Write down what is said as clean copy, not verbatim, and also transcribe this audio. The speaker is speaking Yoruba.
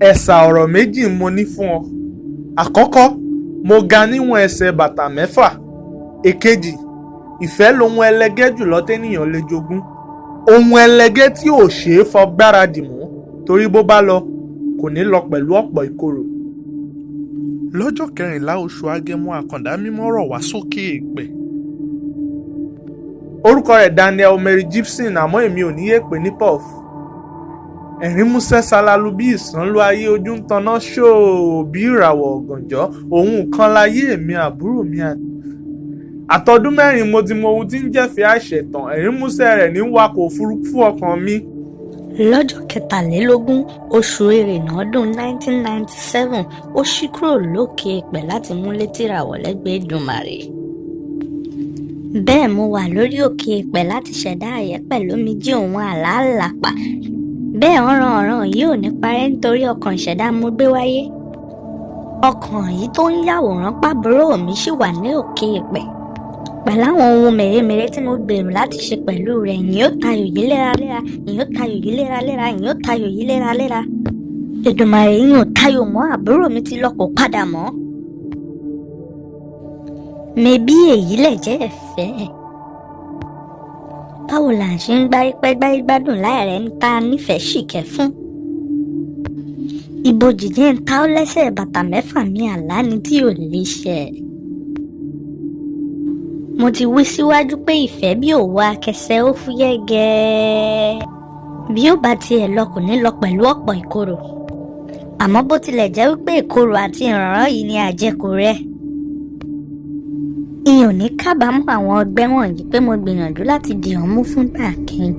ẹ̀sà ọ̀rọ̀ méjì mo ní fún ọ. Àkọ́kọ́, mo ga níwọ̀n ẹsẹ̀ bàtà 6. Èkejì, ìfẹ́ lohun ẹlẹgẹ́ jùlọ ténìyàn lè jogún. Ohun ẹlẹgẹ́ tí ò ṣeé fọgbára dì mú torí bó bá lọ kò ní lọ pẹ̀lú ọ̀pọ̀ ìkorò. Lọ́jọ́ 14 oṣù Agẹmọ àkàndá mímọ́ rọ̀ wá sókè èèpẹ̀. Orúkọ rẹ̀ Daniel Mary Gibson, àmọ́ èmi ò ní yé pè ní Puff. Ẹ̀rín músẹ́ ṣalalu bí ìsánlú ayé, ojú ń taná ṣóò bí ìràwọ̀ ọ̀gànjọ́. Òun kan láyé mi àbúrò mi àtọdún 4 mo ti mọ ohun tí ń jẹ́fẹ̀ẹ́ àìṣẹ̀tàn. Ẹ̀rín músẹ́ rẹ̀ ní wakọ̀ òfurufú ọkàn mi. Lọ́jọ́ 23 oṣù Èrènà ọdún 1997 ó ṣí kúrò lókè èèpẹ̀ láti múlé tìràwọ̀ lẹ́gbẹ̀ẹ́ Èdùmàrè. Bẹ́ẹ̀ mo wà lórí òkè èèpẹ̀ láti ṣẹ̀dá ayé pẹ̀lú omijé òun àlàálàpà. Bẹ́ẹ̀ ọ̀ràn yìí ò ní parẹ́ nítorí ọkàn ìṣẹ̀dá mo gbé wáyé. Ọkàn yìí tó ń yàwòrán pàbúrò mi ṣì wà ní òkè èèpẹ̀. Pẹ̀lú àwọn ohun mèremère tí mo gbèrò láti ṣe pẹ̀lú rẹ̀, yìí ó tayò yìí léraléra, yìí ó tayò yìí léraléra, yìí ó tayò yìí léraléra. Èdùmàrè yìí ò tayò mọ́, àbúrò mi ti lọ kò padà mọ́. Mebí èyí lè jẹ́ ẹ̀fẹ́. Báwo là ń ṣe ń gbárí gbádùn láìrẹ́ ń ta nífẹ̀ẹ́ ṣìkẹ́ fún? Ibojì jẹ́ ń ta ó lẹ́sẹ̀ bàtà 6 mi àlá ni tí ò lè ṣẹ. Mo ti wí síwájú pé ìfẹ́ bí òwò akẹsẹ̀ ó fúyẹ́ gẹ́ẹ́. Bí ó bá tiẹ̀ lọ kò ní lọ pẹ̀lú ọ̀pọ̀ ìkorò. Àmọ́ bó tilẹ̀ jẹ́ wípé ìkorò àti ìrànràn yìí ni àjẹkù rẹ̀. Ìyẹn ò ní kábàámọ̀ àwọn ọgbẹ́ wọ̀nyí pé mo gbìyànjú láti dì ọ́ mú fún gbà kẹ́yìn.